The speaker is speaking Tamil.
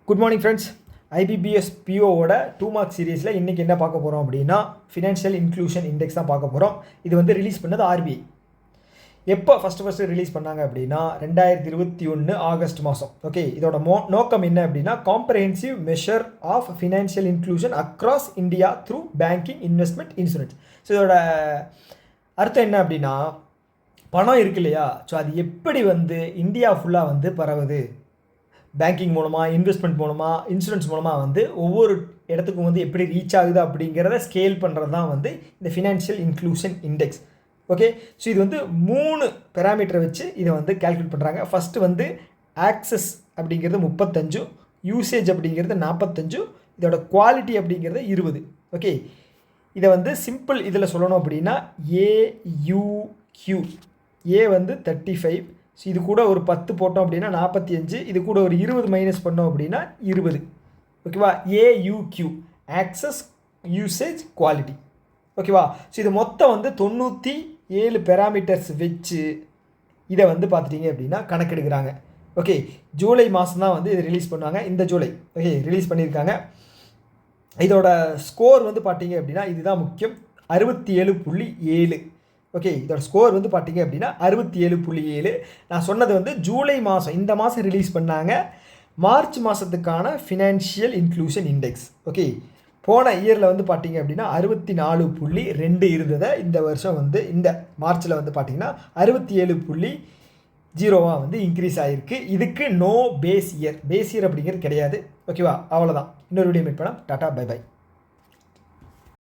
Good morning friends. ஐபிபிஎஸ் பிஓவோட 2 மார்க் சீரீஸில் இன்றைக்கி என்ன பார்க்க போகிறோம் அப்படின்னா ஃபினான்ஷியல் இன்க்ளூஷன் இண்டெக்ஸ் தான் பார்க்க போகிறோம். இது வந்து ரிலீஸ் பண்ணது ஆர்பிஐ. எப்போ ஃபஸ்ட்டு ரிலீஸ் பண்ணாங்க அப்படின்னா 2021 ஆகஸ்ட் மாதம். ஓகே, இதோட நோக்கம் என்ன அப்படின்னா comprehensive measure of financial inclusion across India through banking, investment, insurance. So இதோட அர்த்தம் என்ன அப்படின்னா பணம் இருக்கு இல்லையா, ஸோ அது எப்படி வந்து இந்தியா ஃபுல்லாக வந்து பரவுது, பேங்கிங் மூலமாக, இன்வெஸ்ட்மெண்ட் மூலமாக, இன்சூரன்ஸ் மூலமாக வந்து ஒவ்வொரு இடத்துக்கும் வந்து எப்படி ரீச் ஆகுது அப்படிங்கிறத ஸ்கேல் பண்ணுறது தான் வந்து இந்த financial inclusion index. Okay, so இது வந்து 3 பேராமீட்டரை வச்சு இதை வந்து கால்குலேட் பண்ணுறாங்க. ஃபஸ்ட்டு வந்து ஆக்சஸ் அப்படிங்கிறது 35, யூசேஜ் அப்படிங்கிறது 45, இதோட குவாலிட்டி அப்படிங்கிறது 20. ஓகே, இதை வந்து சிம்பிள் இதில் சொல்லணும் அப்படின்னா ஏயூக்யூ. ஏ வந்து 35, ஸோ இது கூட ஒரு 10 போட்டோம் அப்படின்னா 45, இது கூட ஒரு 20 மைனஸ் பண்ணோம் அப்படின்னா 20. ஓகேவா, ஏயூக்யூ ஆக்சஸ், யூசேஜ், குவாலிட்டி. ஓகேவா, ஸோ இது மொத்தம் வந்து 97 பேராமீட்டர்ஸ் வச்சு இதை வந்து பார்த்துட்டிங்க அப்படின்னா கணக்கெடுக்கிறாங்க. ஓகே, ஜூலை மாதம் தான் வந்து இது ரிலீஸ் பண்ணுவாங்க. இந்த ஜூலை ஓகே ரிலீஸ் பண்ணியிருக்காங்க. இதோட ஸ்கோர் வந்து பார்த்தீங்க அப்படின்னா இதுதான் முக்கியம், 67.7. ஓகே, இதோட ஸ்கோர் வந்து பார்த்தீங்க அப்படின்னா 67.7. நான் சொன்னது வந்து ஜூலை மாதம், இந்த மாதம் ரிலீஸ் பண்ணாங்க. மார்ச் மாதத்துக்கான ஃபினான்ஷியல் இன்க்ளூஷன் இண்டெக்ஸ். ஓகே, போன இயரில் வந்து பார்த்தீங்க அப்படின்னா 64.2 இருந்ததை இந்த வருஷம் வந்து இந்த மார்ச்சில் வந்து பார்த்தீங்கன்னா 67.0 வந்து இன்க்ரீஸ் ஆகிருக்கு. இதுக்கு நோ பேஸ் இயர் அப்படிங்கிறது கிடையாது. ஓகேவா, அவ்வளோதான். இன்னொரு வீடியோ மீட் பண்ணலாம். டாட்டா, பை பை.